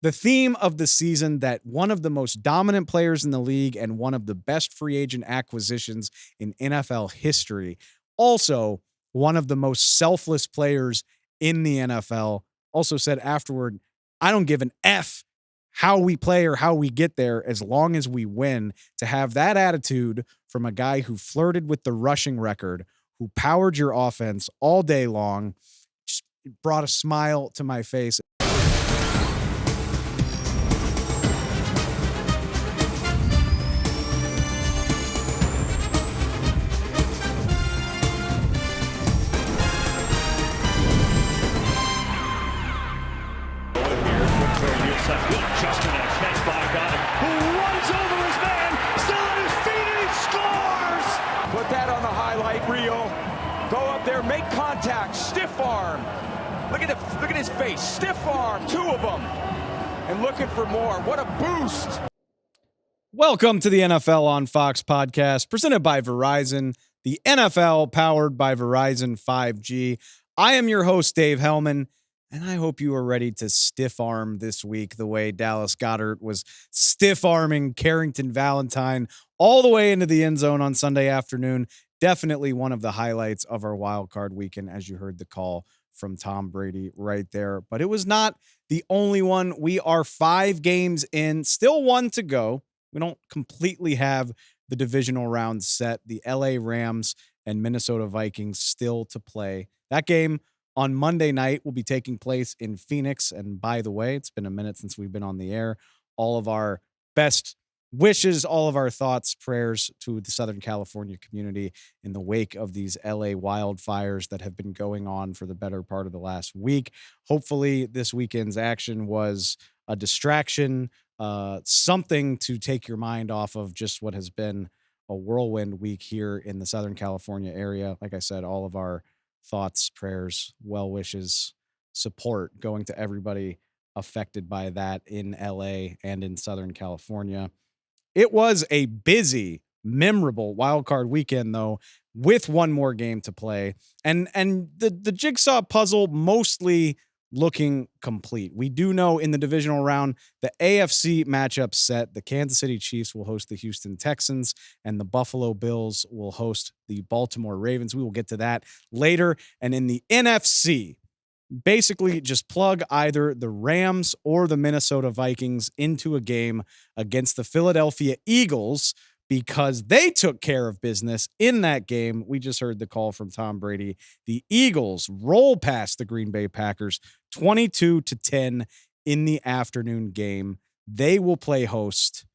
The theme of the season that one of the most dominant players in the league and one of the best free agent acquisitions in NFL history, also one of the most selfless players in the NFL, also said afterward, I don't give an F how we play or how we get there as long as we win. To have that attitude from a guy who flirted with the rushing record, who powered your offense all day long, just brought a smile to my face. Justin and a catch by a guy who runs over his man, still on his feet, and he scores! Put that on the highlight reel. Go up there, make contact, stiff arm. Look at his face, stiff arm, two of them. And looking for more. What a boost. Welcome to the NFL on Fox podcast, presented by Verizon, the NFL powered by Verizon 5G. I am your host, Dave Helman. And I hope you are ready to stiff arm this week the way Dallas Goedert was stiff arming Carrington Valentine all the way into the end zone on Sunday afternoon. Definitely one of the highlights of our wild card weekend, as you heard the call from Tom Brady right there. But it was not the only one. We are 5 games in, still 1 to go. We don't completely have the divisional round set. The LA Rams and Minnesota Vikings still to play. That game on Monday night will be taking place in Phoenix. And by the way, it's been a minute since we've been on the air. All of our best wishes, all of our thoughts, prayers to the Southern California community in the wake of these LA wildfires that have been going on for the better part of the last week. Hopefully this weekend's action was a distraction, something to take your mind off of just what has been a whirlwind week here in the Southern California area. Like I said, all of our thoughts, prayers, well wishes, support going to everybody affected by that in LA and in Southern California. It was a busy, memorable wildcard weekend, though, with one more game to play. And the jigsaw puzzle mostly looking complete. We do know in the divisional round, the AFC matchup set. The Kansas City Chiefs will host the Houston Texans, and the Buffalo Bills will host the Baltimore Ravens. We will get to that later. And in the NFC, basically just plug either the Rams or the Minnesota Vikings into a game against the Philadelphia Eagles, because they took care of business in that game. We just heard the call from Tom Brady. The Eagles roll past the Green Bay Packers 22-10 in the afternoon game. They will play host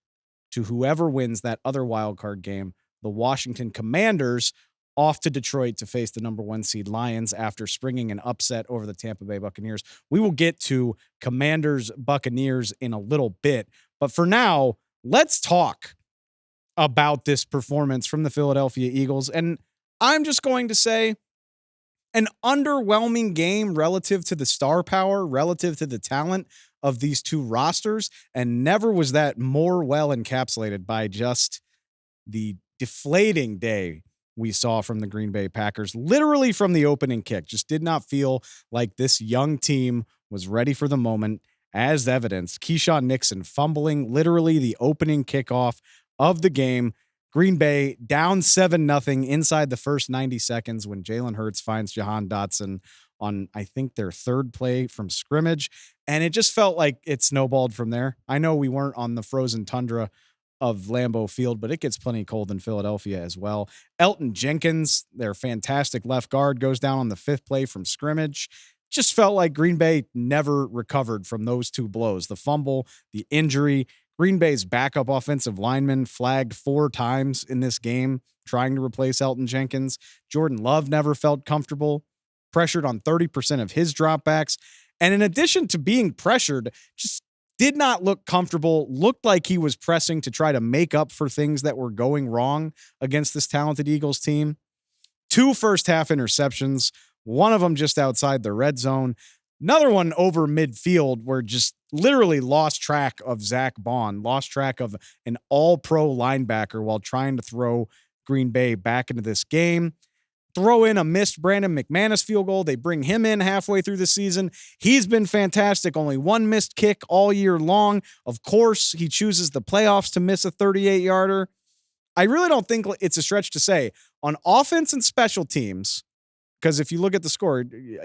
to whoever wins that other wild card game, the Washington Commanders, off to Detroit to face the number 1 seed Lions after springing an upset over the Tampa Bay Buccaneers. We will get to Commanders Buccaneers in a little bit, but for now, let's talk about this performance from the Philadelphia Eagles. And I'm just going to say an underwhelming game relative to the star power, relative to the talent of these two rosters. And never was that more well encapsulated by just the deflating day we saw from the Green Bay Packers, literally from the opening kick. Just did not feel like this young team was ready for the moment, as evidenced. Keyshawn Nixon fumbling literally the opening kickoff of the game. Green Bay down 7-0 inside the first 90 seconds when Jalen Hurts finds Jahan Dotson on, I think, their third play from scrimmage. And it just felt like it snowballed from there. I know we weren't on the frozen tundra of Lambeau Field, but it gets plenty cold in Philadelphia as well. Elton Jenkins, their fantastic left guard, goes down on the 5th play from scrimmage. Just felt like Green Bay never recovered from those two blows. The fumble, the injury. Green Bay's backup offensive lineman flagged 4 times in this game, trying to replace Elton Jenkins. Jordan Love never felt comfortable, pressured on 30% of his dropbacks. And in addition to being pressured, just did not look comfortable, looked like he was pressing to try to make up for things that were going wrong against this talented Eagles team. 2 first half interceptions, one of them just outside the red zone. Another one over midfield where just literally lost track of Zach Bond, lost track of an all-pro linebacker while trying to throw Green Bay back into this game. Throw in a missed Brandon McManus field goal. They bring him in halfway through the season. He's been fantastic. Only one missed kick all year long. Of course, he chooses the playoffs to miss a 38-yarder. I really don't think it's a stretch to say on offense and special teams, because if you look at the score,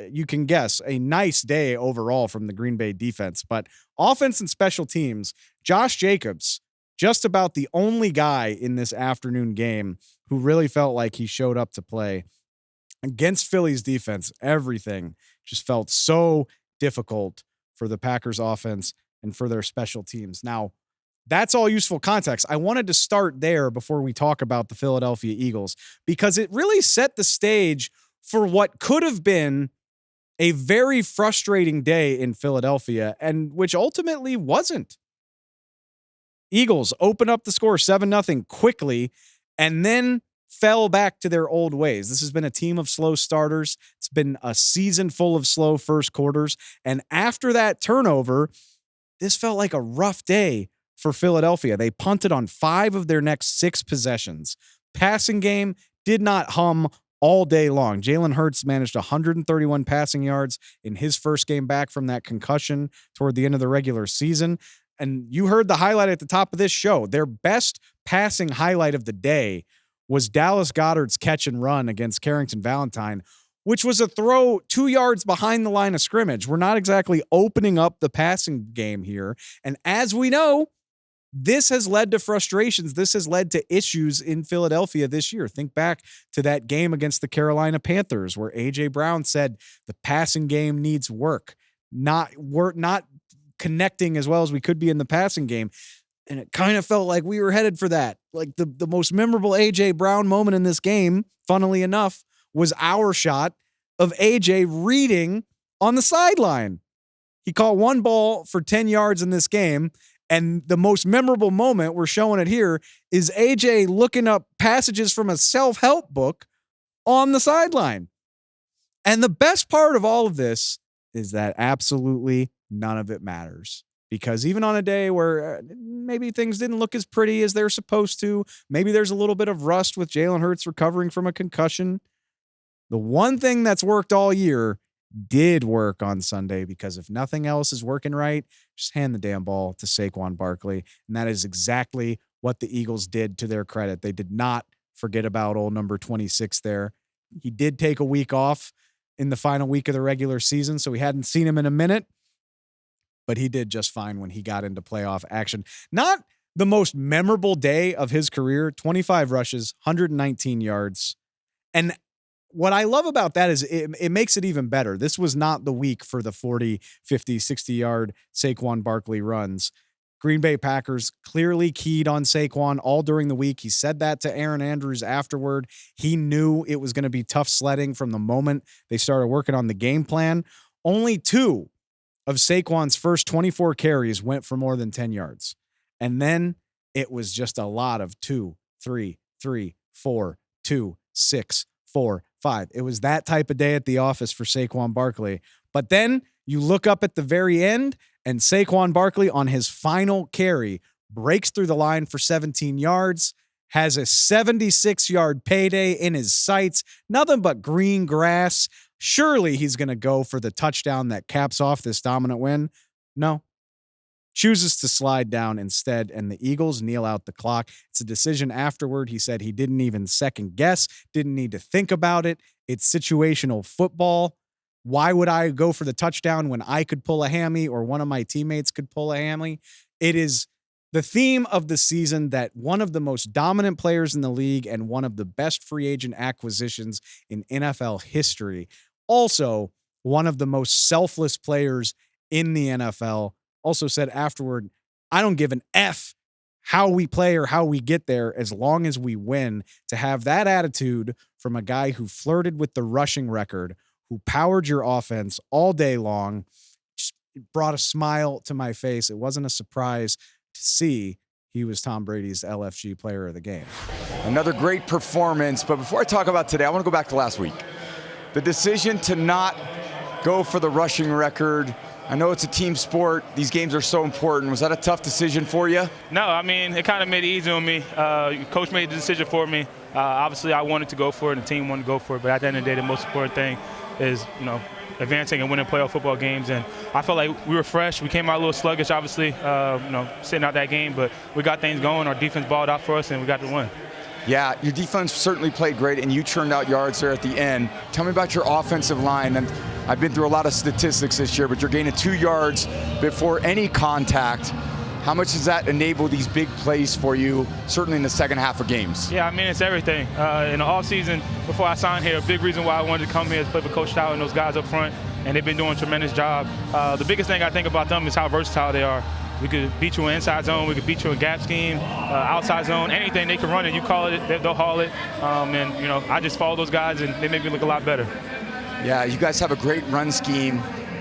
you can guess a nice day overall from the Green Bay defense. But offense and special teams, Josh Jacobs, just about the only guy in this afternoon game who really felt like he showed up to play. Against Philly's defense, everything just felt so difficult for the Packers offense and for their special teams. Now, that's all useful context. I wanted to start there before we talk about the Philadelphia Eagles, because it really set the stage for what could have been a very frustrating day in Philadelphia, and which ultimately wasn't. Eagles open up the score 7-0 quickly, and then fell back to their old ways. This has been a team of slow starters. It's been a season full of slow first quarters. And after that turnover, this felt like a rough day for Philadelphia. They punted on 5 of their next 6 possessions. Passing game did not hum all day long. Jalen Hurts managed 131 passing yards in his first game back from that concussion toward the end of the regular season. And you heard the highlight at the top of this show. Their best passing highlight of the day was Dallas Goedert's catch and run against Carrington Valentine, which was a throw 2 yards behind the line of scrimmage. We're not exactly opening up the passing game here. And as we know, this has led to frustrations. This has led to issues in Philadelphia this year. Think back to that game against the Carolina Panthers where A.J. Brown said the passing game needs work, not connecting as well as we could be in the passing game. And it kind of felt like we were headed for that. Like the most memorable A.J. Brown moment in this game, funnily enough, was our shot of A.J. reading on the sideline. He caught one ball for 10 yards in this game. And the most memorable moment, we're showing it here, is A.J. looking up passages from a self-help book on the sideline. And the best part of all of this is that absolutely none of it matters. Because even on a day where maybe things didn't look as pretty as they're supposed to, maybe there's a little bit of rust with Jalen Hurts recovering from a concussion, the one thing that's worked all year did work on Sunday, because if nothing else is working right, just hand the damn ball to Saquon Barkley. And that is exactly what the Eagles did, to their credit. They did not forget about old number 26 there. He did take a week off in the final week of the regular season, so we hadn't seen him in a minute. But he did just fine when he got into playoff action. Not the most memorable day of his career, 25 rushes, 119 yards. And what I love about that is it makes it even better. This was not the week for the 40, 50, 60-yard Saquon Barkley runs. Green Bay Packers clearly keyed on Saquon all during the week. He said that to Aaron Andrews afterward. He knew it was going to be tough sledding from the moment they started working on the game plan. Only 2 of Saquon's first 24 carries went for more than 10 yards. And then it was just a lot of 2, 3, 3, 4, 2, 6, 4, 5. It was that type of day at the office for Saquon Barkley. But then you look up at the very end, and Saquon Barkley on his final carry breaks through the line for 17 yards, has a 76-yard payday in his sights, nothing but green grass. Surely he's going to go for the touchdown that caps off this dominant win. No. Chooses to slide down instead, and the Eagles kneel out the clock. It's a decision afterward. He said he didn't even second guess, didn't need to think about it. It's situational football. Why would I go for the touchdown when I could pull a hammy or one of my teammates could pull a hammy? It is the theme of the season that one of the most dominant players in the league and one of the best free agent acquisitions in NFL history, also one of the most selfless players in the NFL, also said afterward, I don't give an F how we play or how we get there as long as we win. To have that attitude from a guy who flirted with the rushing record, who powered your offense all day long, just brought a smile to my face. It wasn't a surprise to see he was Tom Brady's LFG player of the game. Another great performance. But before I talk about today, I want to go back to last week. The decision to not go for the rushing record, I know it's a team sport. These games are so important. Was that a tough decision for you? No, I mean, it kind of made it easy on me. Coach made the decision for me. Obviously, I wanted to go for it, and the team wanted to go for it. But at the end of the day, the most important thing is, advancing and winning playoff football games. And I felt like we were fresh. We came out a little sluggish, obviously, sitting out that game. But we got things going. Our defense balled out for us, and we got the win. Yeah, your defense certainly played great, and you churned out yards there at the end. Tell me about your offensive line. And I've been through a lot of statistics this year, but you're gaining 2 yards before any contact. How much does that enable these big plays for you, certainly in the second half of games? Yeah, I mean, it's everything. In the offseason, before I signed here, a big reason why I wanted to come here is play for Coach Stout and those guys up front, and they've been doing a tremendous job. The biggest thing I think about them is how versatile they are. We could beat you in inside zone. We could beat you in gap scheme, outside zone, anything. They can run it. You call it, they'll haul it. I just follow those guys, and they make me look a lot better. Yeah, you guys have a great run scheme,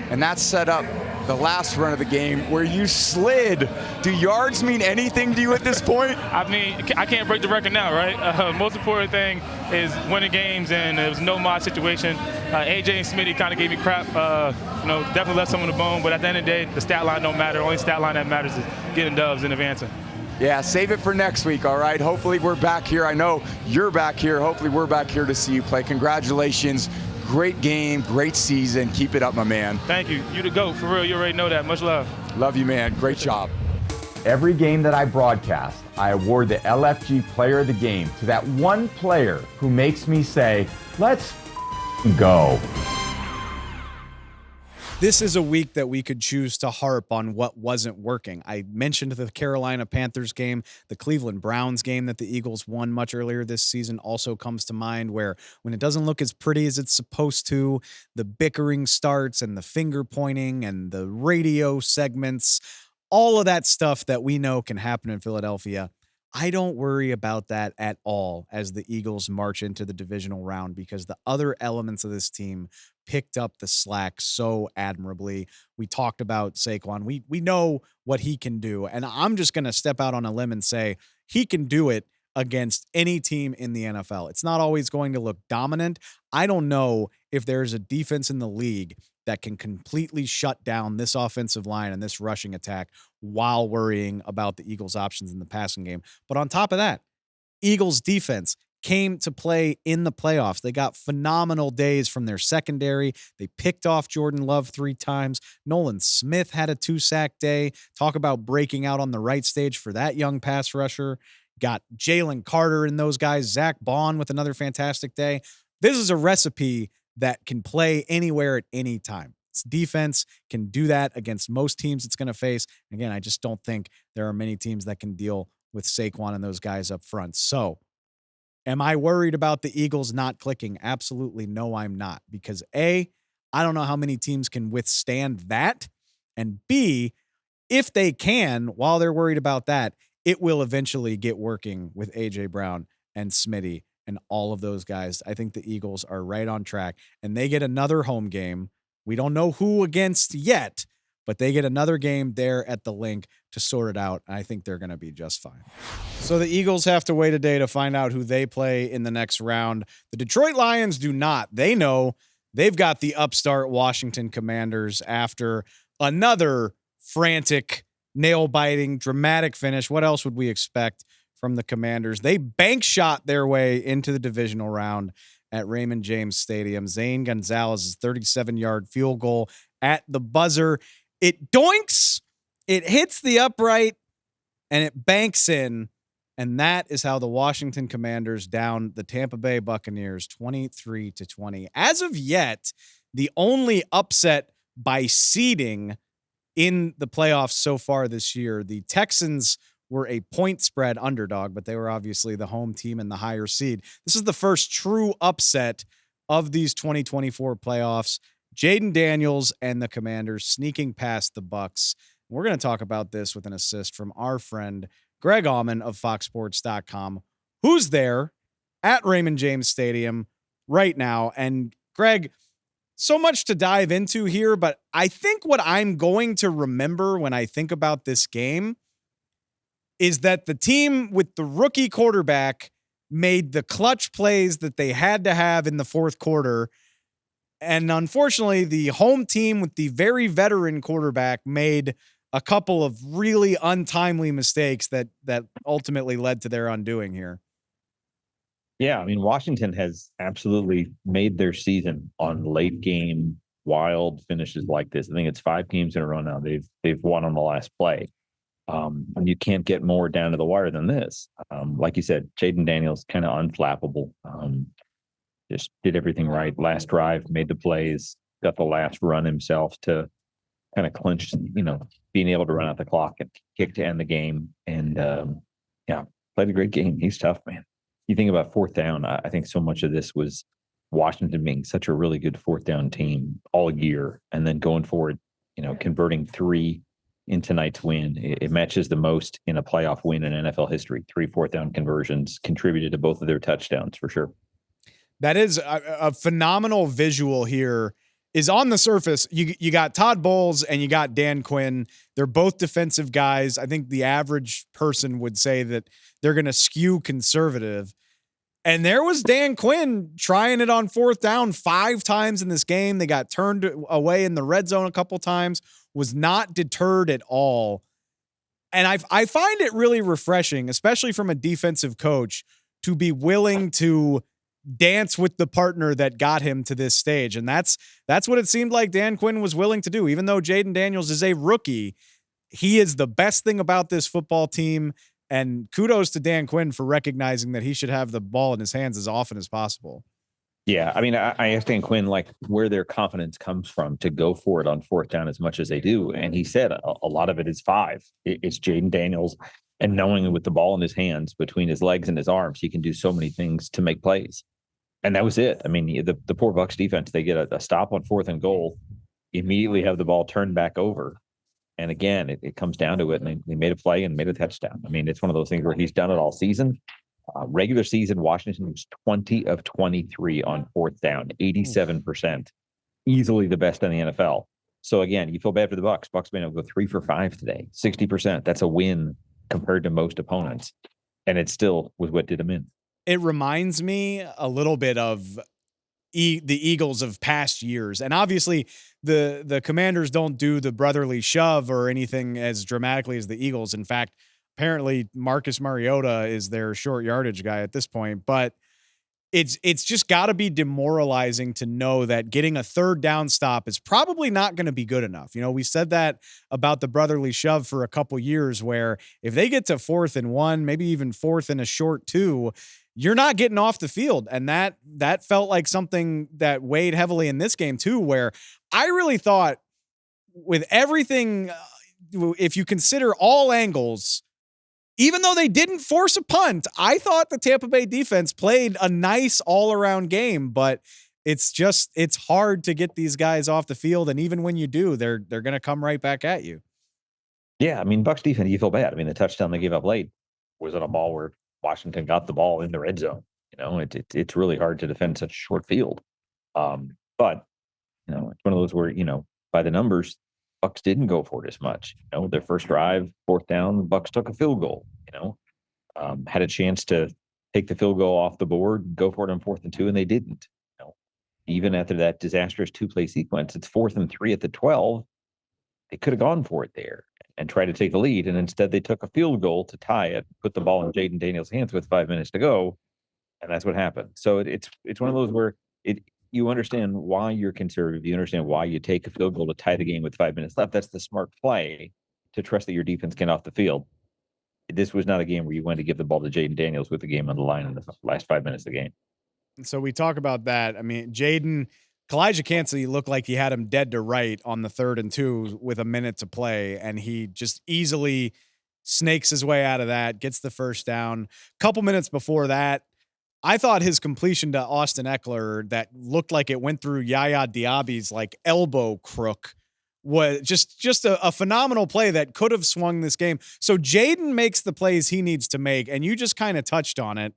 and that's set up the last run of the game where you slid. Do yards mean anything to you at this point? I mean, I can't break the record now, right? Most important thing is winning games, and it was no mod situation. AJ and Smitty kind of gave me crap. Definitely left some on the bone, but at the end of the day, the stat line don't matter. The only stat line that matters is getting dubs and advancing. Yeah, save it for next week, all right? Hopefully we're back here. I know you're back here. Hopefully we're back here to see you play. Congratulations. Great game, great season. Keep it up, my man. Thank you. You the GOAT, for real. You already know that. Much love. Love you, man. Great job. Every game that I broadcast, I award the LFG Player of the Game to that one player who makes me say, let's go. This is a week that we could choose to harp on what wasn't working. I mentioned the Carolina Panthers game. The Cleveland Browns game that the Eagles won much earlier this season also comes to mind, where when it doesn't look as pretty as it's supposed to, the bickering starts and the finger pointing and the radio segments, all of that stuff that we know can happen in Philadelphia. I don't worry about that at all as the Eagles march into the divisional round, because the other elements of this team picked up the slack so admirably. We talked about Saquon. We know what he can do, and I'm just going to step out on a limb and say he can do it against any team in the NFL. It's not always going to look dominant. I don't know if there's a defense in the league that can completely shut down this offensive line and this rushing attack while worrying about the Eagles' options in the passing game. But on top of that, Eagles defense came to play in the playoffs. They got phenomenal days from their secondary. They picked off Jordan Love 3 times. Nolan Smith had a 2-sack day. Talk about breaking out on the right stage for that young pass rusher. Got Jalen Carter and those guys. Zach Bond with another fantastic day. This is a recipe that can play anywhere at any time. Its defense can do that against most teams it's going to face. Again, I just don't think there are many teams that can deal with Saquon and those guys up front. So, am I worried about the Eagles not clicking? Absolutely no, I'm not. Because A, I don't know how many teams can withstand that. And B, if they can, while they're worried about that, it will eventually get working with A.J. Brown and Smitty and all of those guys. I think the Eagles are right on track, and they get another home game. We don't know who against yet, but they get another game there at the Link to sort it out. And I think they're going to be just fine. So the Eagles have to wait a day to find out who they play in the next round. The Detroit Lions do not. They know they've got the upstart Washington Commanders after another frantic, nail-biting, dramatic finish. What else would we expect from the Commanders? They bank shot their way into the divisional round at Raymond James Stadium. Zane Gonzalez's 37-yard field goal at the buzzer. It doinks, it hits the upright, and it banks in. And that is how the Washington Commanders down the Tampa Bay Buccaneers 23-20. As of yet, the only upset by seeding in the playoffs so far this year. The Texans were a point spread underdog, but they were obviously the home team and the higher seed. This is the first true upset of these 2024 playoffs. Jayden Daniels and the Commanders sneaking past the Bucs. We're going to talk about this with an assist from our friend Greg Auman of FoxSports.com, who's there at Raymond James Stadium right now. And Greg, so much to dive into here, but I think what I'm going to remember when I think about this game is that the team with the rookie quarterback made the clutch plays that they had to have in the fourth quarter And unfortunately, the home team with the very veteran quarterback made a couple of really untimely mistakes that ultimately led to their undoing here. Yeah, I mean, Washington has absolutely made their season on late game wild finishes like this. I think it's 5 games in a row now. They've won on the last play. And you can't get more down to the wire than this. Like you said, Jayden Daniels kind of unflappable. Just did everything right. Last drive, made the plays, got the last run himself to kind of clinch, being able to run out the clock and kick to end the game. And yeah, played a great game. He's tough, man. You think about fourth down, I think so much of this was Washington being such a really good fourth down team all year. And then going forward, converting 3 in tonight's win. It matches the most in a playoff win in NFL history. 3 fourth down conversions contributed to both of their touchdowns for sure. That is a phenomenal visual here. Is on the surface, you got Todd Bowles and you got Dan Quinn. They're both defensive guys. I think the average person would say that they're going to skew conservative. And there was Dan Quinn trying it on fourth down 5 times in this game. They got turned away in the red zone a couple times, was not deterred at all. And I find it really refreshing, especially from a defensive coach, to be willing to dance with the partner that got him to this stage. And that's what it seemed like Dan Quinn was willing to do. Even though Jayden Daniels is a rookie, he is the best thing about this football team. And kudos to Dan Quinn for recognizing that he should have the ball in his hands as often as possible. Yeah, I mean, I asked Dan Quinn where their confidence comes from to go for it on fourth down as much as they do. And he said a lot of it is 5. It's Jayden Daniels and knowing with the ball in his hands between his legs and his arms, he can do so many things to make plays. And that was it. I mean, the poor Bucs defense, they get a stop on 4th and goal, immediately have the ball turned back over. And again, it comes down to it, and they made a play and made a touchdown. I mean, it's one of those things where he's done it all season. Regular season, Washington was 20 of 23 on fourth down, 87%, easily the best in the NFL. So again, you feel bad for the Bucs. Bucs may go 3 for 5 today, 60%. That's a win compared to most opponents, and it still was what did them in. It reminds me a little bit of the Eagles of past years. And obviously the Commanders don't do the brotherly shove or anything as dramatically as the Eagles. In fact, apparently Marcus Mariota is their short yardage guy at this point, but it's just got to be demoralizing to know that getting a third down stop is probably not going to be good enough. We said that about the brotherly shove for a couple years, where if they get to 4th and 1, maybe even 4th and a short 2, you're not getting off the field. And that felt like something that weighed heavily in this game too, where I really thought with everything, if you consider all angles, even though they didn't force a punt, I thought the Tampa Bay defense played a nice all-around game, but it's hard to get these guys off the field. And even when you do, they're going to come right back at you. Yeah. I mean, Bucs defense, you feel bad. I mean, the touchdown they gave up late was on a ball where Washington got the ball in the red zone. It's really hard to defend such a short field. But it's one of those where, by the numbers, Bucs didn't go for it as much. Their first drive, fourth down, the Bucs took a field goal, had a chance to take the field goal off the board, go for it on 4th and 2, and they didn't. Even after that disastrous 2-play sequence, it's 4th and 3 at the 12. They could have gone for it there and tried to take the lead. And instead they took a field goal to tie it, put the ball in Jayden Daniels' hands with 5 minutes to go. And that's what happened. So it's one of those where you understand why you're conservative. You understand why you take a field goal to tie the game with 5 minutes left. That's the smart play, to trust that your defense can off the field. This was not a game where you wanted to give the ball to Jayden Daniels with the game on the line in the last 5 minutes of the game. So we talk about that. I mean, Kalijah Cansey looked like he had him dead to right on the 3rd and 2 with a minute to play, and he just easily snakes his way out of that, gets the first down. Couple minutes before that, I thought his completion to Austin Eckler that looked like it went through Yaya Diaby's elbow crook was just a phenomenal play that could have swung this game. So Jayden makes the plays he needs to make, and you just kind of touched on it.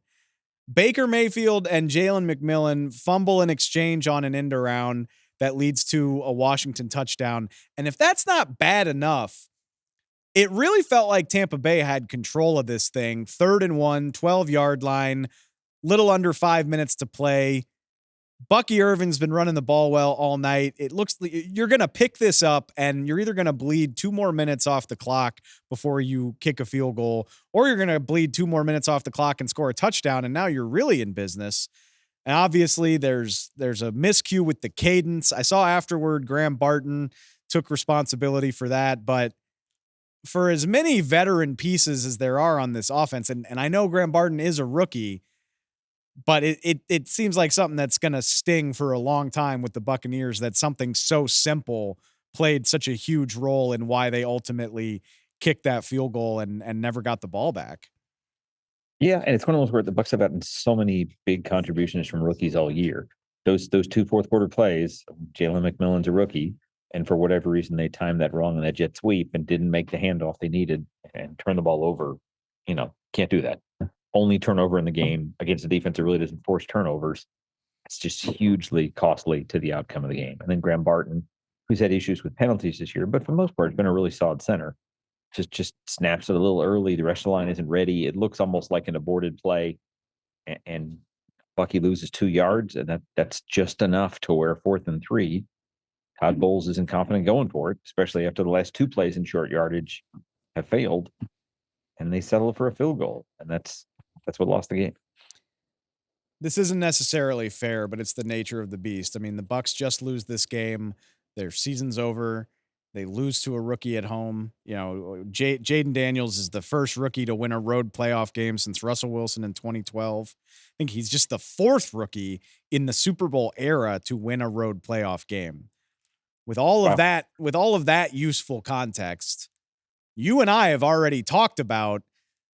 Baker Mayfield and Jalen McMillan fumble an exchange on an end around that leads to a Washington touchdown. And if that's not bad enough, it really felt like Tampa Bay had control of this thing. 3rd and 1, 12-yard line, little under 5 minutes to play. Bucky Irvin's been running the ball well all night. It looks like you're going to pick this up and you're either going to bleed 2 more minutes off the clock before you kick a field goal, or you're going to bleed 2 more minutes off the clock and score a touchdown. And now you're really in business. And obviously there's a miscue with the cadence. I saw afterward Graham Barton took responsibility for that, but for as many veteran pieces as there are on this offense, and I know Graham Barton is a rookie, but it seems like something that's going to sting for a long time with the Buccaneers, that something so simple played such a huge role in why they ultimately kicked that field goal and never got the ball back. Yeah, and it's one of those where the Bucs have gotten so many big contributions from rookies all year. Those 2 fourth quarter plays, Jalen McMillan's a rookie, and for whatever reason they timed that wrong in that jet sweep and didn't make the handoff they needed and turn the ball over. Can't do that. Only turnover in the game against a defense that really doesn't force turnovers. It's just hugely costly to the outcome of the game. And then Graham Barton, who's had issues with penalties this year, but for the most part, has been a really solid center. Just snaps it a little early. The rest of the line isn't ready. It looks almost like an aborted play, and Bucky loses 2 yards, and that's just enough to where 4th and 3. Todd Bowles isn't confident going for it, especially after the last 2 plays in short yardage have failed, and they settle for a field goal, and that's what lost the game. This isn't necessarily fair, but it's the nature of the beast. I mean, the Bucs just lose this game, their season's over. They lose to a rookie at home. Jayden Daniels is the first rookie to win a road playoff game since Russell Wilson in 2012. I think he's just the 4th rookie in the Super Bowl era to win a road playoff game. With all of that useful context, you and I have already talked about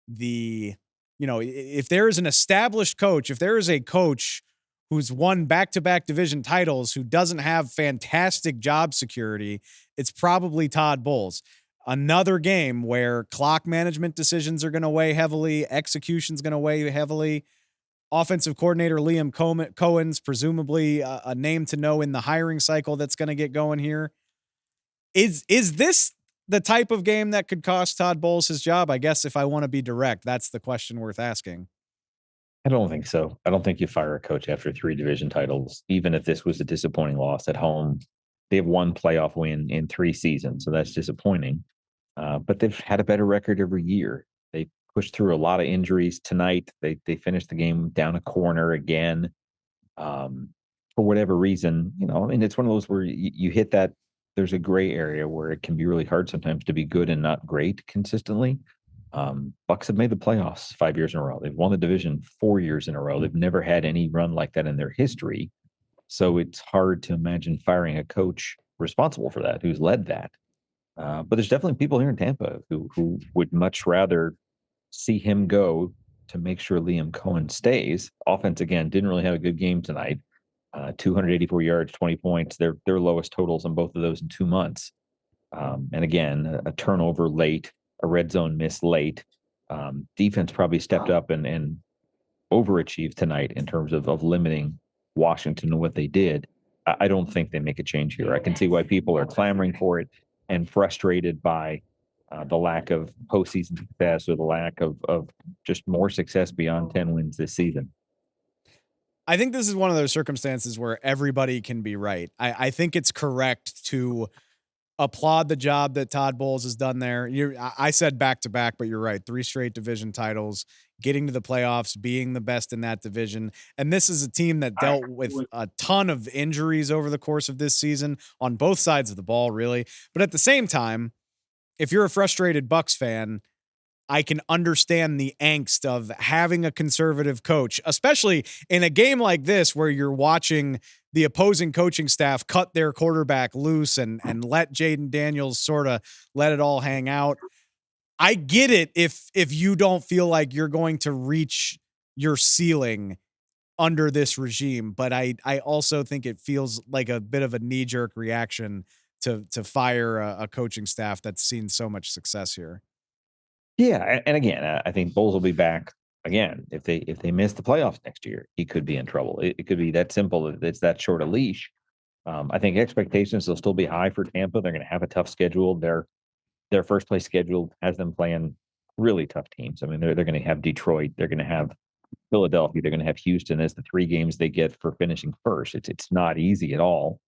if there is an established coach, if there is a coach who's won back-to-back division titles, who doesn't have fantastic job security, it's probably Todd Bowles. Another game where clock management decisions are going to weigh heavily, execution's going to weigh heavily. Offensive coordinator Liam Cohen's presumably a name to know in the hiring cycle that's going to get going here. Is this the type of game that could cost Todd Bowles his job? I guess if I want to be direct, that's the question worth asking. I don't think so. I don't think you fire a coach after 3 division titles, even if this was a disappointing loss at home. They have 1 playoff win in 3 seasons, so that's disappointing. But they've had a better record every year. They pushed through a lot of injuries tonight. They finished the game down a corner again. For whatever reason, and it's one of those where you hit that. There's a gray area where it can be really hard sometimes to be good and not great consistently. Bucs have made the playoffs 5 years in a row. They've won the division 4 years in a row. They've never had any run like that in their history. So it's hard to imagine firing a coach responsible for that, who's led that. But there's definitely people here in Tampa who would much rather see him go to make sure Liam Cohen stays. Offense, again, didn't really have a good game tonight. 284 yards, 20 points. Their lowest totals on both of those in 2 months. And again, a turnover late, a red zone miss late. Defense probably stepped up and overachieved tonight in terms of limiting Washington and what they did. I don't think they make a change here. I can see why people are clamoring for it and frustrated by the lack of postseason success or the lack of just more success beyond 10 wins this season. I think this is one of those circumstances where everybody can be right. I think it's correct to applaud the job that Todd Bowles has done there. I said back-to-back, but you're right. 3 straight division titles, getting to the playoffs, being the best in that division. And this is a team that dealt with a ton of injuries over the course of this season on both sides of the ball, really. But at the same time, if you're a frustrated Bucs fan, I can understand the angst of having a conservative coach, especially in a game like this where you're watching the opposing coaching staff cut their quarterback loose and let Jayden Daniels sort of let it all hang out. I get it if you don't feel like you're going to reach your ceiling under this regime, but I also think it feels like a bit of a knee-jerk reaction to fire a coaching staff that's seen so much success here. Yeah, and again, I think Bowles will be back again. If they miss the playoffs next year, he could be in trouble. It could be that simple. It's that short a leash. I think expectations will still be high for Tampa. They're going to have a tough schedule. Their first place schedule has them playing really tough teams. I mean, they're going to have Detroit. They're going to have Philadelphia. They're going to have Houston as the 3 games they get for finishing first. It's not easy at all,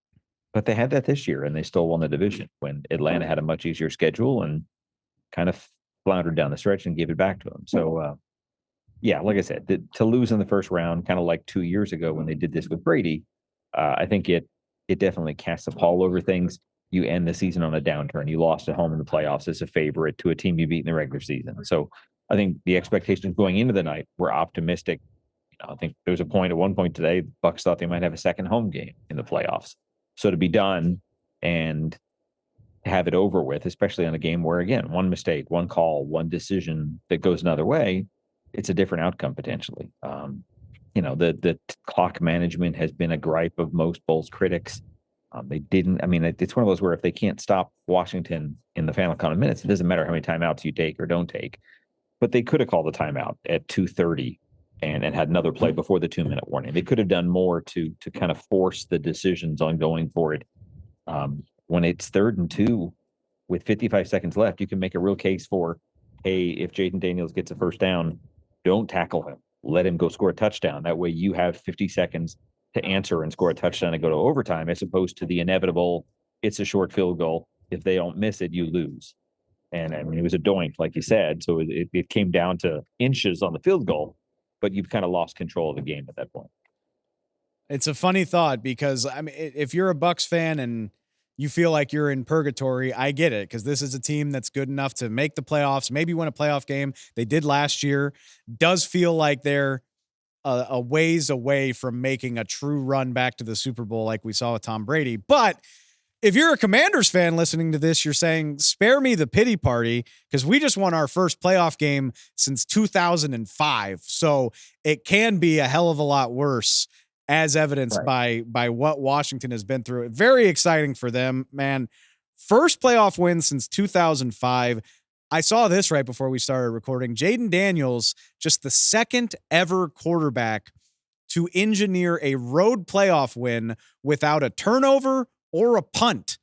but they had that this year and they still won the division when Atlanta had a much easier schedule and kind of floundered down the stretch and gave it back to them. So, yeah, like I said, to lose in the first round, kind of like 2 years ago when they did this with Brady, I think it definitely casts a pall over things. You end the season on a downturn. You lost at home in the playoffs as a favorite to a team you beat in the regular season. So I think the expectations going into the night were optimistic. I think there was at one point today, the Bucs thought they might have a second home game in the playoffs. So to be done and have it over with, especially on a game where, again, one mistake, one call, one decision that goes another way, it's a different outcome potentially. The clock management has been a gripe of most Bulls critics. It's one of those where if they can't stop Washington in the final count of minutes, it doesn't matter how many timeouts you take or don't take. But they could have called the timeout at 2:30 and had another play before the 2-minute warning. They could have done more to kind of force the decisions on going for it. When it's 3rd and 2 with 55 seconds left, you can make a real case for, hey, if Jayden Daniels gets a first down, don't tackle him. Let him go score a touchdown. That way you have 50 seconds to answer and score a touchdown and go to overtime, as opposed to the inevitable, it's a short field goal. If they don't miss it, you lose. And I mean, it was a doink, like you said. So it came down to inches on the field goal, but you've kind of lost control of the game at that point. It's a funny thought because, I mean, if you're a Bucs fan and you feel like you're in purgatory, I get it, because this is a team that's good enough to make the playoffs, maybe win a playoff game. They did last year. Does feel like they're a ways away from making a true run back to the Super Bowl like we saw with Tom Brady. But if you're a Commanders fan listening to this, you're saying, spare me the pity party, because we just won our first playoff game since 2005. So it can be a hell of a lot worse, as evidenced by what Washington has been through. Very exciting for them, man. First playoff win since 2005. I saw this right before we started recording. Jayden Daniels, just the second ever quarterback to engineer a road playoff win without a turnover or a punt.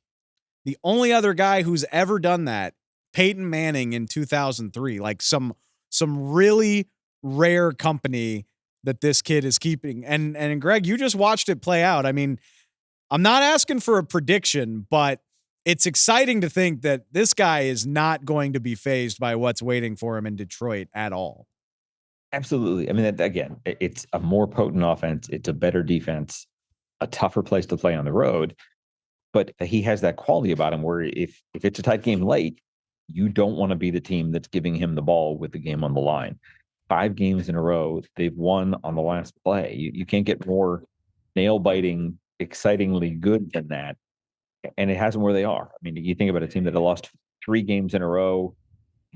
The only other guy who's ever done that, Peyton Manning in 2003, like some really rare company that this kid is keeping. And Greg, you just watched it play out. I mean, I'm not asking for a prediction, but it's exciting to think that this guy is not going to be fazed by what's waiting for him in Detroit at all. Absolutely. I mean, again, it's a more potent offense. It's a better defense, a tougher place to play on the road. But he has that quality about him where if it's a tight game late, you don't want to be the team that's giving him the ball with the game on the line. 5 games in a row, they've won on the last play. You can't get more nail-biting, excitingly good than that. And it has them where they are. I mean, you think about a team that had lost 3 games in a row,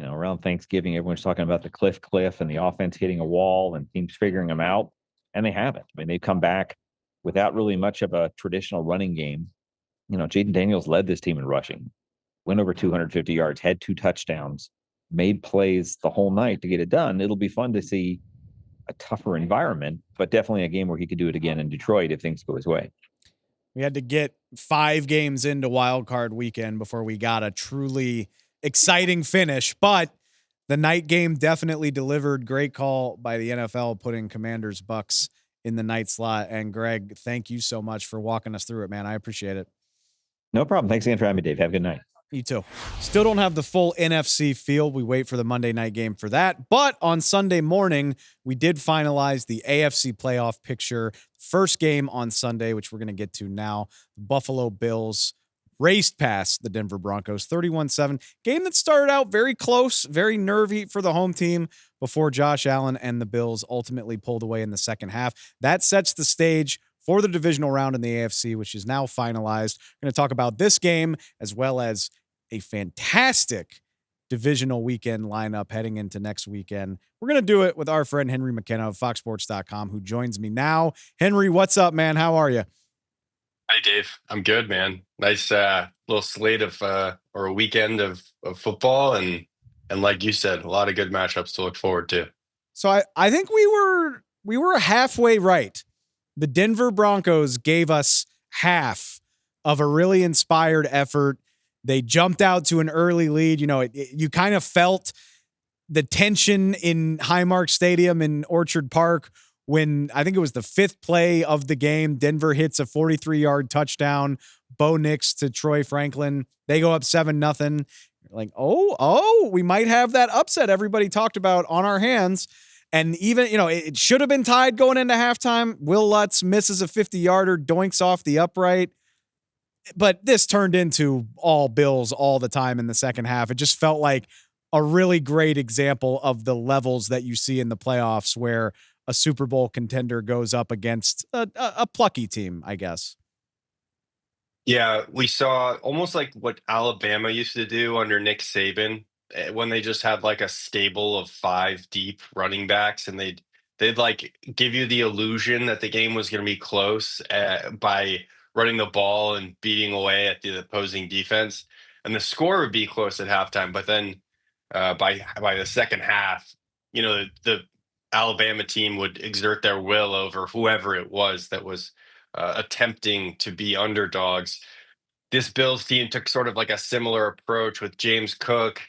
around Thanksgiving, everyone's talking about the cliff and the offense hitting a wall and teams figuring them out. And they haven't. I mean, they've come back without really much of a traditional running game. Jayden Daniels led this team in rushing, went over 250 yards, had 2 touchdowns, made plays the whole night to get it done. It'll be fun to see a tougher environment, but definitely a game where he could do it again in Detroit if things go his way. We had to get 5 games into wild card weekend before we got a truly exciting finish, but the night game definitely delivered. Great call by the NFL, putting Commanders Bucs in the night slot. And Greg, thank you so much for walking us through it, man. I appreciate it. No problem. Thanks again for having me, Dave. Have a good night. You too. Still don't have the full NFC field. We wait for the Monday night game for that. But on Sunday morning, we did finalize the AFC playoff picture. First game on Sunday, which we're going to get to now. The Buffalo Bills raced past the Denver Broncos 31-7. Game that started out very close, very nervy for the home team before Josh Allen and the Bills ultimately pulled away in the second half. That sets the stage for the divisional round in the AFC, which is now finalized. We're going to talk about this game as well as a fantastic divisional weekend lineup heading into next weekend. We're going to do it with our friend Henry McKenna of FoxSports.com, who joins me now. Henry, what's up, man? How are you? Hi, Dave. I'm good, man. Nice little slate of or a weekend of football, and like you said, a lot of good matchups to look forward to. So I think we were halfway right. The Denver Broncos gave us half of a really inspired effort. They jumped out to an early lead. You kind of felt the tension in Highmark Stadium in Orchard Park when I think it was the 5th play of the game, Denver hits a 43-yard touchdown, Bo Nix to Troy Franklin. They go up 7-0. Like, we might have that upset everybody talked about on our hands. And even, it should have been tied going into halftime. Will Lutz misses a 50-yarder, doinks off the upright. But this turned into all Bills all the time in the second half. It just felt like a really great example of the levels that you see in the playoffs where a Super Bowl contender goes up against a plucky team, I guess. Yeah, we saw almost like what Alabama used to do under Nick Saban when they just had like a stable of 5 deep running backs, and they'd like give you the illusion that the game was going to be close by running the ball and beating away at the opposing defense, and the score would be close at halftime. But then by the second half, the Alabama team would exert their will over whoever it was that was attempting to be underdogs. This Bills team took sort of like a similar approach with James Cook,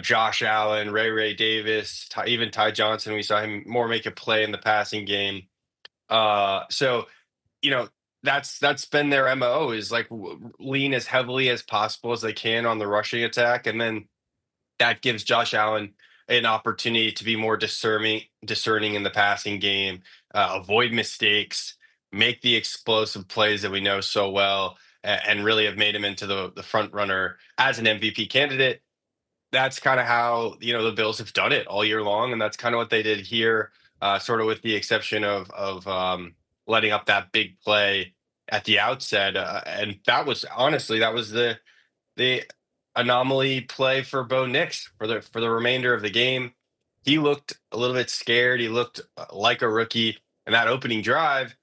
Josh Allen, Ray Davis, even Ty Johnson. We saw him more make a play in the passing game. So, that's been their MO, is like lean as heavily as possible as they can on the rushing attack. And then that gives Josh Allen an opportunity to be more discerning in the passing game, avoid mistakes, make the explosive plays that we know so well, and really have made him into the front runner as an MVP candidate. That's kind of how the Bills have done it all year long, and that's kind of what they did here, sort of with the exception of letting up that big play at the outset, and that was the anomaly play for Bo Nix for the remainder of the game. He looked a little bit scared. He looked like a rookie, and that opening drive,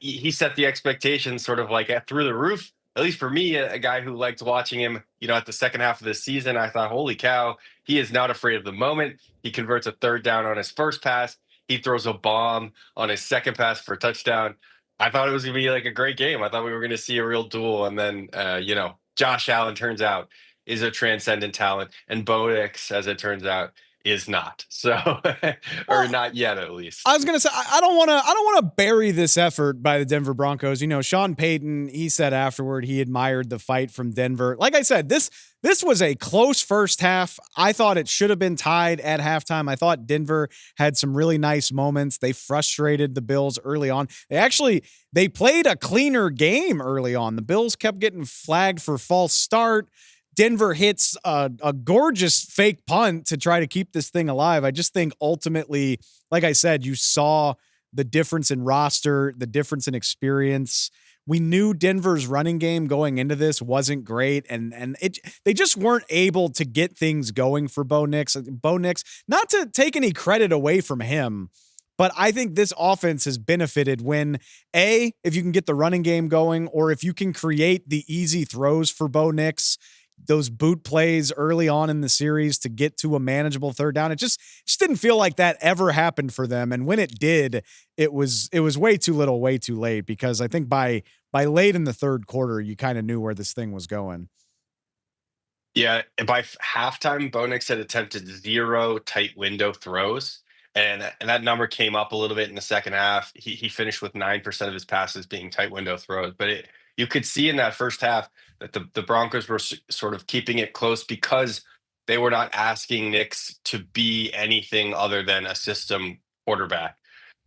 he set the expectations sort of like through the roof. At least for me, a guy who liked watching him, at the second half of the season, I thought, holy cow, he is not afraid of the moment. He converts a 3rd down on his first pass. He throws a bomb on his second pass for a touchdown. I thought it was going to be like a great game. I thought we were going to see a real duel. And then, Josh Allen turns out is a transcendent talent, and Bo Nix, as it turns out, is not. So, or not yet, at least. I was gonna say I don't want to bury this effort by the Denver Broncos. Sean Payton, he said afterward he admired the fight from Denver. Like I said, this was a close first half. I thought it should have been tied at halftime. I thought Denver had some really nice moments. They frustrated the Bills early on. They played a cleaner game early on. The Bills kept getting flagged for false start. Denver hits a gorgeous fake punt to try to keep this thing alive. I just think ultimately, like I said, you saw the difference in roster, the difference in experience. We knew Denver's running game going into this wasn't great, and they just weren't able to get things going for Bo Nix. Bo Nix, not to take any credit away from him, but I think this offense has benefited when, if you can get the running game going, or if you can create the easy throws for Bo Nix, those boot plays early on in the series to get to a manageable 3rd down. It just didn't feel like that ever happened for them. And when it did, it was way too little, way too late, because I think by late in the 3rd quarter, you kind of knew where this thing was going. Yeah. By halftime, Bo Nix had attempted 0 tight window throws. And that number came up a little bit in the second half. He finished with 9% of his passes being tight window throws. But you could see in that first half that the Broncos were sort of keeping it close because they were not asking Nix to be anything other than a system quarterback.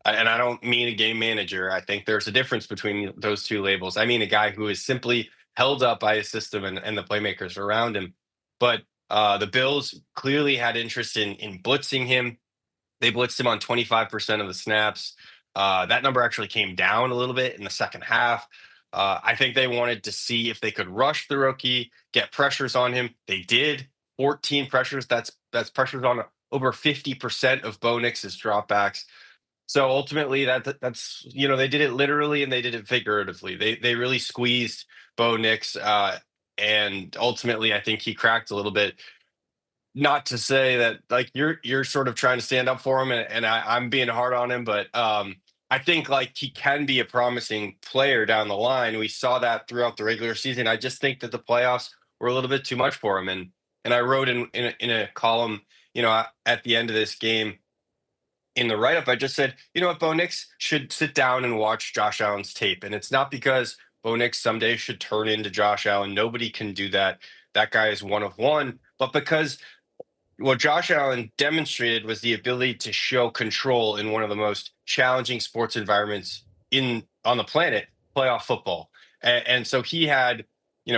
And I don't mean a game manager. I think there's a difference between those two labels. I mean a guy who is simply held up by his system and the playmakers around him. But the Bills clearly had interest in blitzing him. They blitzed him on 25% of the snaps. That number actually came down a little bit in the second half. I think they wanted to see if they could rush the rookie, get pressures on him. They did. 14 pressures. That's pressures on over 50% of Bo Nix's dropbacks. So ultimately, that's they did it literally and they did it figuratively. They really squeezed Bo Nix, and ultimately, I think he cracked a little bit. Not to say that like you're sort of trying to stand up for him, and I'm being hard on him, but I think like he can be a promising player down the line. We saw that throughout the regular season. I just think that the playoffs were a little bit too much for him, and I wrote in a column at the end of this game in the write-up, I just said, you know what, Bo Nix should sit down and watch Josh Allen's tape. And it's not because Bo Nix someday should turn into Josh Allen. Nobody can do that. That guy is one of one. But because what Josh Allen demonstrated was the ability to show control in one of the most challenging sports environments on the planet, playoff football. And so he had,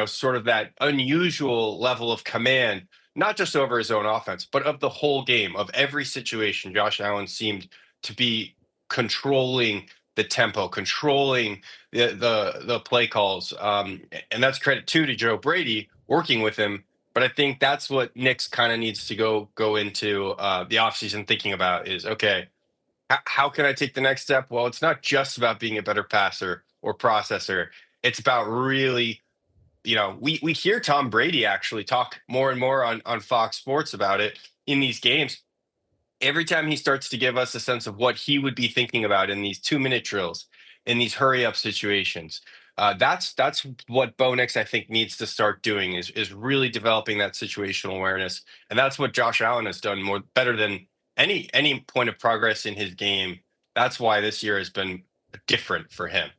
sort of that unusual level of command, not just over his own offense, but of the whole game, of every situation. Josh Allen seemed to be controlling the tempo, controlling the play calls. And that's credit too to Joe Brady working with him. But I think that's what Nick's kind of needs to go into the offseason thinking about is, okay, how can I take the next step? Well, it's not just about being a better passer or processor. It's about really, we hear Tom Brady actually talk more and more on Fox Sports about it in these games. Every time he starts to give us a sense of what he would be thinking about in these 2-minute drills, in these hurry up situations, that's what Bo Nix, I think, needs to start doing is really developing that situational awareness, and that's what Josh Allen has done better than any point of progress in his game. That's why this year has been different for him.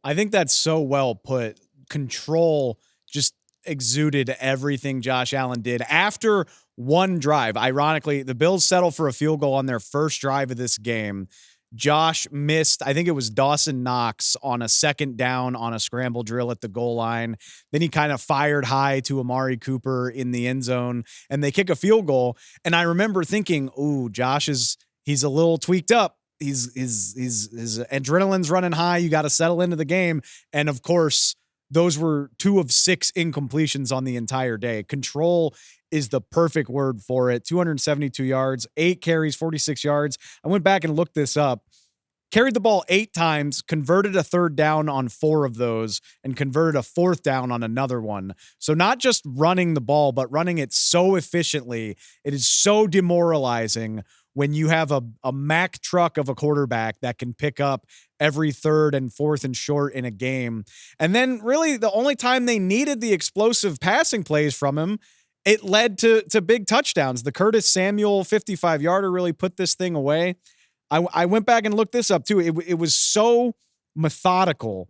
I think that's so well put. Control just exuded everything Josh Allen did after one drive. Ironically, the Bills settle for a field goal on their first drive of this game. Josh missed, I think it was Dawson Knox on a second down on a scramble drill at the goal line. Then he kind of fired high to Amari Cooper in the end zone, and they kick a field goal. And I remember thinking, ooh, he's a little tweaked up. His adrenaline's running high. You got to settle into the game. And of course, those were 2 of 6 incompletions on the entire day. Control is the perfect word for it. 272 yards, 8 carries, 46 yards. I went back and looked this up. Carried the ball 8 times, converted a third down on 4 of those, and converted a fourth down on another one. So not just running the ball, but running it so efficiently. It is so demoralizing when you have a Mack truck of a quarterback that can pick up every third and fourth and short in a game. And then really the only time they needed the explosive passing plays from him, it led to big touchdowns. The Curtis Samuel 55-yarder really put this thing away. I went back and looked this up too. It was so methodical.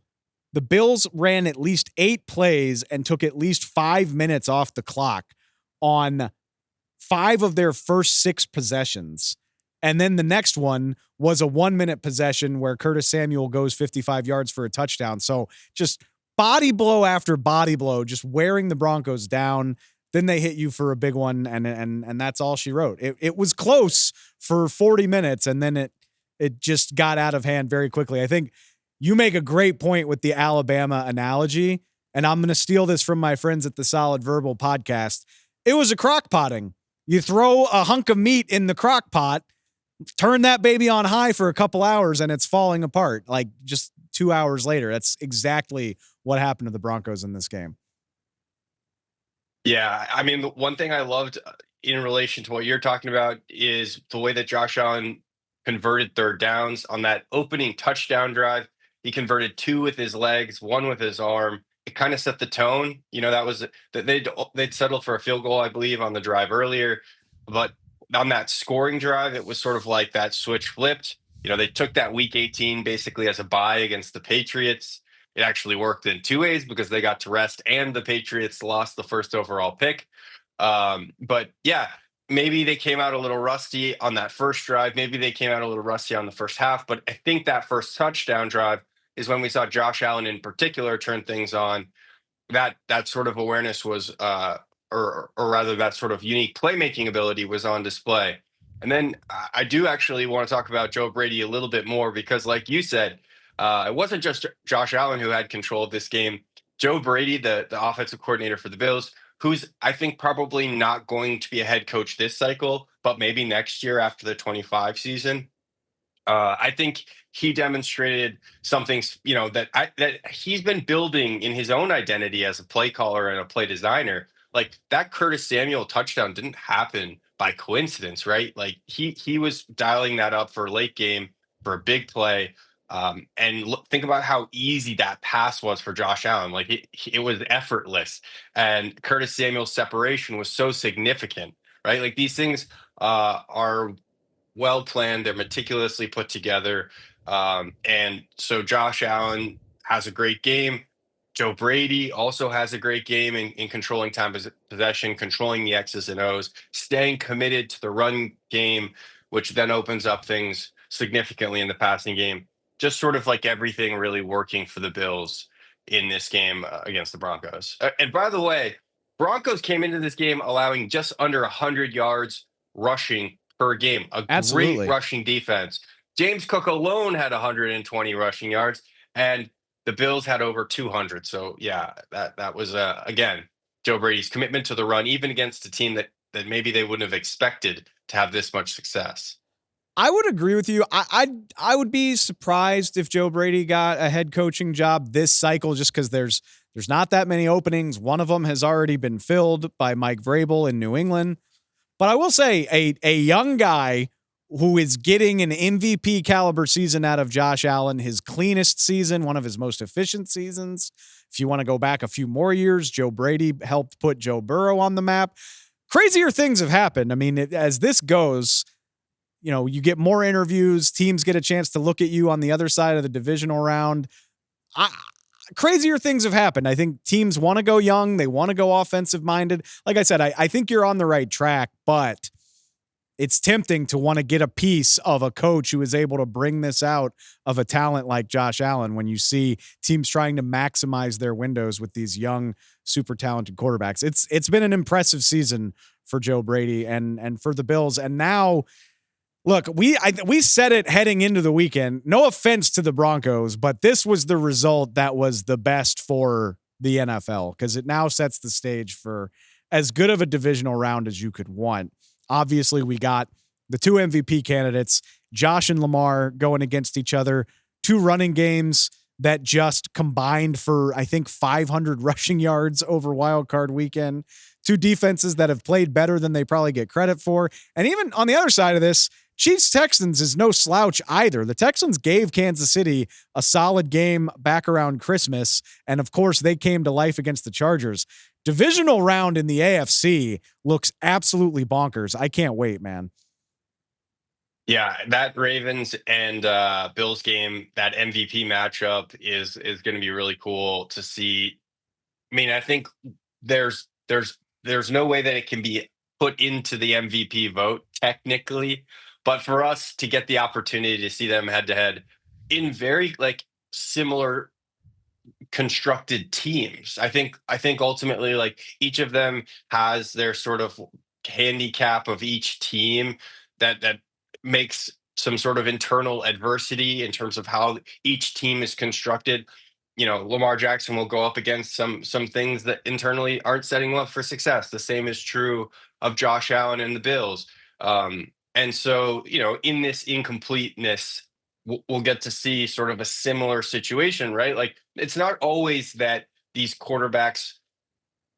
The Bills ran at least 8 plays and took at least 5 minutes off the clock on 5 of their first 6 possessions. And then the next one was a 1-minute possession where Curtis Samuel goes 55 yards for a touchdown. So just body blow after body blow, just wearing the Broncos down. Then they hit you for a big one, and that's all she wrote. It was close for 40 minutes, and then it just got out of hand very quickly. I think you make a great point with the Alabama analogy, and I'm going to steal this from my friends at the Solid Verbal podcast. It was a crock potting. You throw a hunk of meat in the crock pot, turn that baby on high for a couple hours, and it's falling apart. Like just 2 hours later. That's exactly what happened to the Broncos in this game. Yeah, I mean, the one thing I loved in relation to what you're talking about is the way that Josh Allen converted third downs on that opening touchdown drive. He converted 2 with his legs, 1 with his arm. It kind of set the tone. That was that they'd settled for a field goal, I believe, on the drive earlier, but on that scoring drive, it was sort of like that switch flipped. They took that week 18 basically as a bye against the Patriots. It actually worked in 2 ways because they got to rest and the Patriots lost the first overall pick. But yeah, maybe they came out a little rusty on that first drive. Maybe they came out a little rusty on the first half. But I think that first touchdown drive is when we saw Josh Allen in particular turn things on. That sort of awareness was, or rather that sort of unique playmaking ability was on display. And then I do actually want to talk about Joe Brady a little bit more because, like you said, it wasn't just Josh Allen who had control of this game. Joe Brady, the offensive coordinator for the Bills, who's I think probably not going to be a head coach this cycle, but maybe next year after the 25 season. I think he demonstrated something, that he's been building in his own identity as a play caller and a play designer. Like that Curtis Samuel touchdown didn't happen by coincidence, right? Like he was dialing that up for late game for a big play. And think about how easy that pass was for Josh Allen. Like it was effortless, and Curtis Samuel's separation was so significant, right? Like these things are well planned. They're meticulously put together. And so Josh Allen has a great game. Joe Brady also has a great game in controlling time possession, controlling the X's and O's, staying committed to the run game, which then opens up things significantly in the passing game. Just sort of like everything really working for the Bills in this game against the Broncos. And by the way, Broncos came into this game allowing just under 100 yards rushing per game. A Absolutely. great rushing defense. James Cook alone had 120 rushing yards, and the Bills had over 200. So yeah, that was again Joe Brady's commitment to the run, even against a team that maybe they wouldn't have expected to have this much success. I would agree with you. I would be surprised if Joe Brady got a head coaching job this cycle, just because there's not that many openings. One of them has already been filled by Mike Vrabel in New England. But I will say a young guy who is getting an MVP caliber season out of Josh Allen, his cleanest season, one of his most efficient seasons. If you want to go back a few more years, Joe Brady helped put Joe Burrow on the map. Crazier things have happened. I mean, as this goes, you get more interviews, teams get a chance to look at you on the other side of the divisional round. Crazier things have happened. I think teams want to go young. They want to go offensive minded. Like I said, I think you're on the right track, but it's tempting to want to get a piece of a coach who is able to bring this out of a talent like Josh Allen when you see teams trying to maximize their windows with these young, super talented quarterbacks. It's been an impressive season for Joe Brady and for the Bills. And now, look, we said it heading into the weekend. No offense to the Broncos, but this was the result that was the best for the NFL because it now sets the stage for as good of a divisional round as you could want. Obviously, we got the two MVP candidates, Josh and Lamar, going against each other. Two running games that just combined for, I think, 500 rushing yards over Wild Card weekend. Two defenses that have played better than they probably get credit for. And even on the other side of this, Chiefs-Texans is no slouch either. The Texans gave Kansas City a solid game back around Christmas, and of course, they came to life against the Chargers. Divisional round in the AFC looks absolutely bonkers. I can't wait, man. Yeah, that Ravens and Bills game, that MVP matchup is going to be really cool to see. I mean, I think there's no way that it can be put into the MVP vote technically, but for us to get the opportunity to see them head to head in very like similar constructed teams, I think ultimately like each of them has their sort of handicap of each team that makes some sort of internal adversity in terms of how each team is constructed. Lamar Jackson will go up against some things that internally aren't setting him up for success. The same is true of Josh Allen and the Bills. And so, in this incompleteness, we'll get to see sort of a similar situation, right? Like it's not always that these quarterbacks,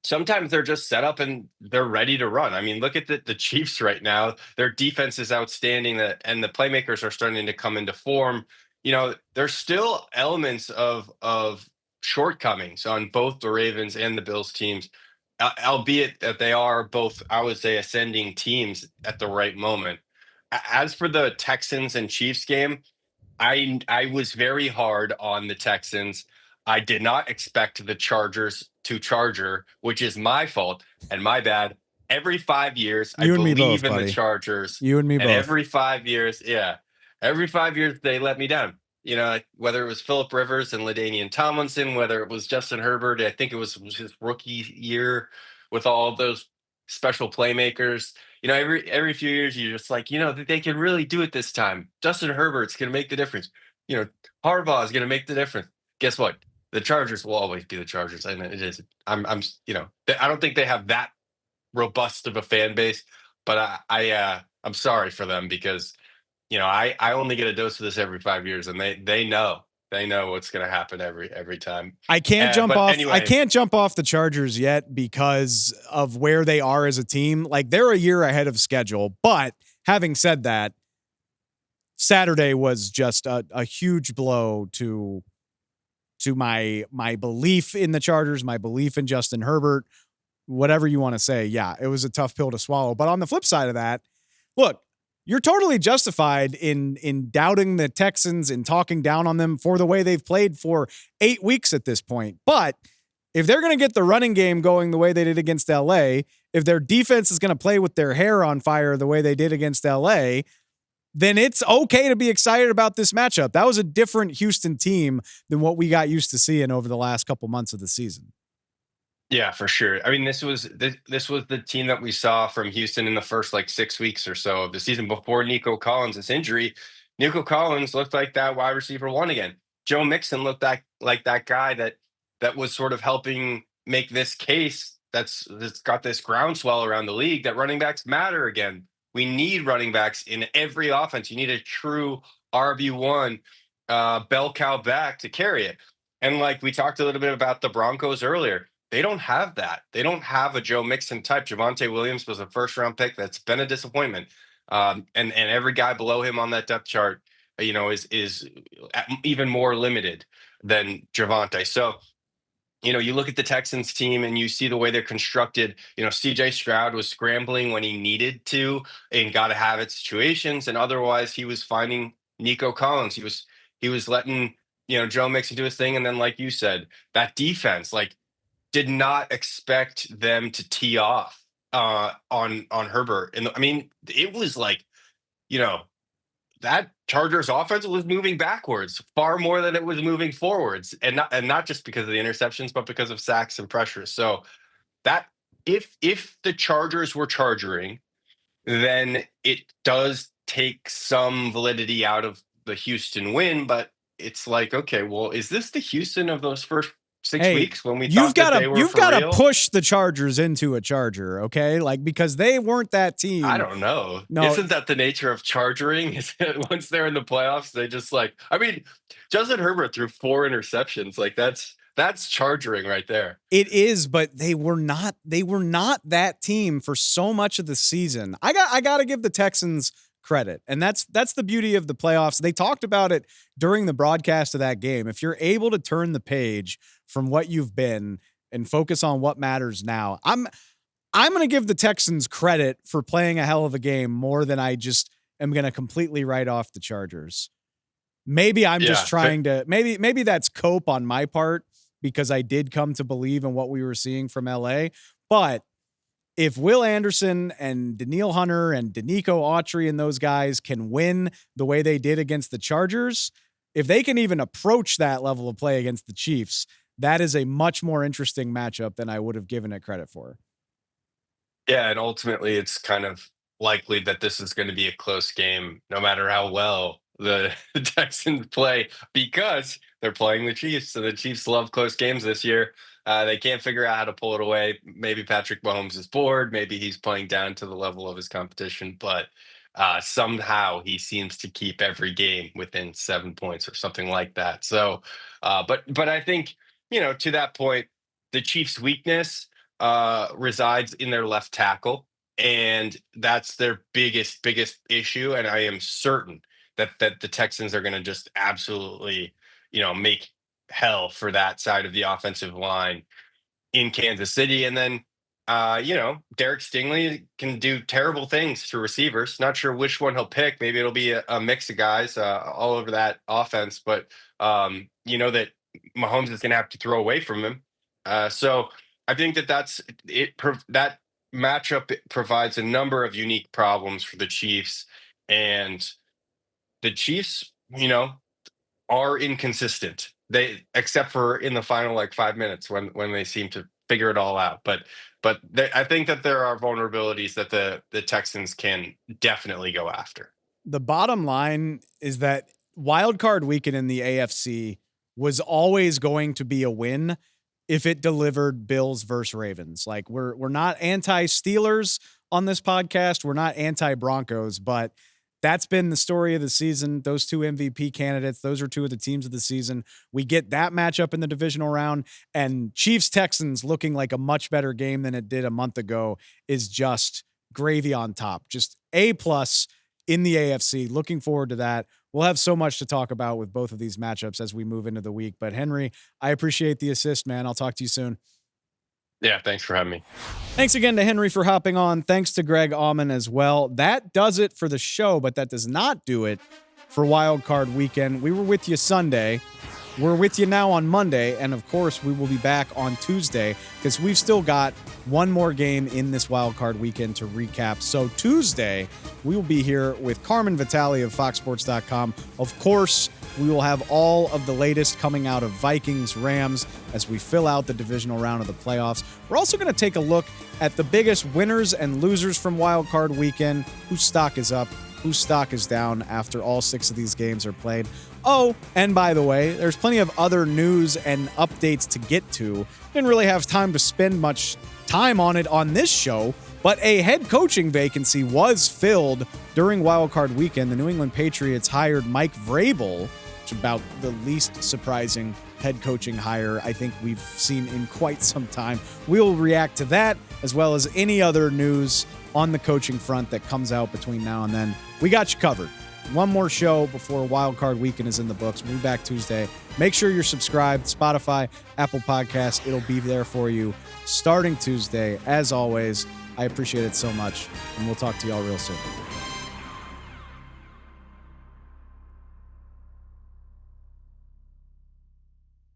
sometimes they're just set up and they're ready to run. I mean, look at the Chiefs right now. Their defense is outstanding and the playmakers are starting to come into form. There's still elements of shortcomings on both the Ravens and the Bills teams, albeit that they are both, I would say, ascending teams at the right moment. As for the Texans and Chiefs game, I was very hard on the Texans. I did not expect the Chargers to charger, which is my fault and my bad. Every 5 years, I believe in the Chargers. You and me both. Every 5 years, every 5 years they let me down. Whether it was Phillip Rivers and LaDainian Tomlinson, whether it was Justin Herbert, I think it was his rookie year with all those special playmakers. Every few years you're just like, they can really do it this time. Justin Herbert's going to make the difference. Harbaugh is going to make the difference. Guess what? The Chargers will always be the Chargers, and it is. I don't think they have that robust of a fan base, but I'm sorry for them because I only get a dose of this every 5 years, and they know what's going to happen every time. I can't jump off. Anyway. I can't jump off the Chargers yet because of where they are as a team. Like they're a year ahead of schedule. But having said that, Saturday was just a huge blow to my belief in the Chargers, my belief in Justin Herbert. whatever you want to say, yeah, it was a tough pill to swallow. But on the flip side of that, look, you're totally justified in doubting the Texans and talking down on them for the way they've played for 8 weeks at this point. But if they're going to get the running game going the way they did against LA, if their defense is going to play with their hair on fire the way they did against LA, then it's okay to be excited about this matchup. That was a different Houston team than what we got used to seeing over the last couple months of the season. Yeah, for sure. I mean, this was the team that we saw from Houston in the first like 6 weeks or so of the season before Nico Collins' injury. Nico Collins looked like that wide receiver one again. Joe Mixon looked like that guy that was sort of helping make this case that's got this groundswell around the league that running backs matter again. We need running backs in every offense. You need a true RB1 bell cow back to carry it. And like we talked a little bit about the Broncos earlier, they don't have that. They don't have a Joe Mixon type. Javonte Williams was a first-round pick. That's been a disappointment. And every guy below him on that depth chart, is even more limited than Javonte. So, you look at the Texans team and you see the way they're constructed. CJ Stroud was scrambling when he needed to and got to have it situations. And otherwise he was finding Nico Collins. He was letting, Joe Mixon do his thing. And then, like you said, that defense, like, did not expect them to tee off on Herbert. And I mean, it was like, that Chargers offense was moving backwards far more than it was moving forwards, and not just because of the interceptions, but because of sacks and pressures. So that if the Chargers were charging, then it does take some validity out of the Houston win. But it's like, okay, well, is this the Houston of those first 6 weeks when we thought that they were you've got to push the Chargers into a Charger, okay? Like, because they weren't that team. I don't know. No. Isn't that the nature of charging? Is that once they're in the playoffs, they just Justin Herbert threw 4 interceptions. Like that's charging right there. It is, but they were not that team for so much of the season. I got to give the Texans credit. And that's the beauty of the playoffs. They talked about it during the broadcast of that game. If you're able to turn the page from what you've been and focus on what matters now, I'm going to give the Texans credit for playing a hell of a game more than I just am going to completely write off the Chargers. Maybe I'm just trying to, maybe that's cope on my part because I did come to believe in what we were seeing from LA. But if Will Anderson and Daniil Hunter and Danico Autry and those guys can win the way they did against the Chargers, if they can even approach that level of play against the Chiefs, that is a much more interesting matchup than I would have given it credit for. Yeah, and ultimately it's kind of likely that this is going to be a close game no matter how well the Texans play because they're playing the Chiefs. So the Chiefs love close games this year. They can't figure out how to pull it away. Maybe Patrick Mahomes is bored. Maybe he's playing down to the level of his competition, but somehow he seems to keep every game within 7 points or something like that. So, but I think, to that point, the Chiefs' weakness resides in their left tackle, and that's their biggest issue. And I am certain that the Texans are going to just absolutely, make hell for that side of the offensive line in Kansas City. And then, Derek Stingley can do terrible things to receivers. Not sure which one he'll pick. Maybe it'll be a mix of guys all over that offense. But, that Mahomes is going to have to throw away from him. So I think that's it. That matchup provides a number of unique problems for the Chiefs. And the Chiefs, are inconsistent. They, except for in the final 5 minutes when they seem to figure it all out. But I think that there are vulnerabilities that the Texans can definitely go after. The bottom line is that wild card weekend in the AFC was always going to be a win if it delivered Bills versus Ravens. Like we're not anti-Steelers on this podcast. We're not anti-Broncos, but that's been the story of the season. Those two MVP candidates, those are two of the teams of the season. We get that matchup in the divisional round, and Chiefs-Texans looking like a much better game than it did a month ago is just gravy on top. Just A+ in the AFC. Looking forward to that. We'll have so much to talk about with both of these matchups as we move into the week. But Henry, I appreciate the assist, man. I'll talk to you soon. Yeah, thanks for having me. Thanks again to Henry for hopping on. Thanks to Greg Auman as well. That does it for the show, but that does not do it for Wild Card Weekend. We were with you Sunday. We're with you now on Monday, and of course, we will be back on Tuesday because we've still got one more game in this Wild Card Weekend to recap. So Tuesday, we will be here with Carmen Vitale of FoxSports.com. Of course, we will have all of the latest coming out of Vikings, Rams as we fill out the divisional round of the playoffs. We're also going to take a look at the biggest winners and losers from Wild Card Weekend, whose stock is up, whose stock is down after all 6 of these games are played. Oh, and by the way, there's plenty of other news and updates to get to. Didn't really have time to spend much time on it on this show, but a head coaching vacancy was filled during Wild Card Weekend. The New England Patriots hired Mike Vrabel, which is about the least surprising head coaching hire I think we've seen in quite some time. We'll react to that as well as any other news on the coaching front that comes out between now and then. We got you covered. One more show before Wild Card Weekend is in the books. We'll be back Tuesday. Make sure you're subscribed. Spotify, Apple Podcasts. It'll be there for you starting Tuesday. As always, I appreciate it so much, and we'll talk to y'all real soon.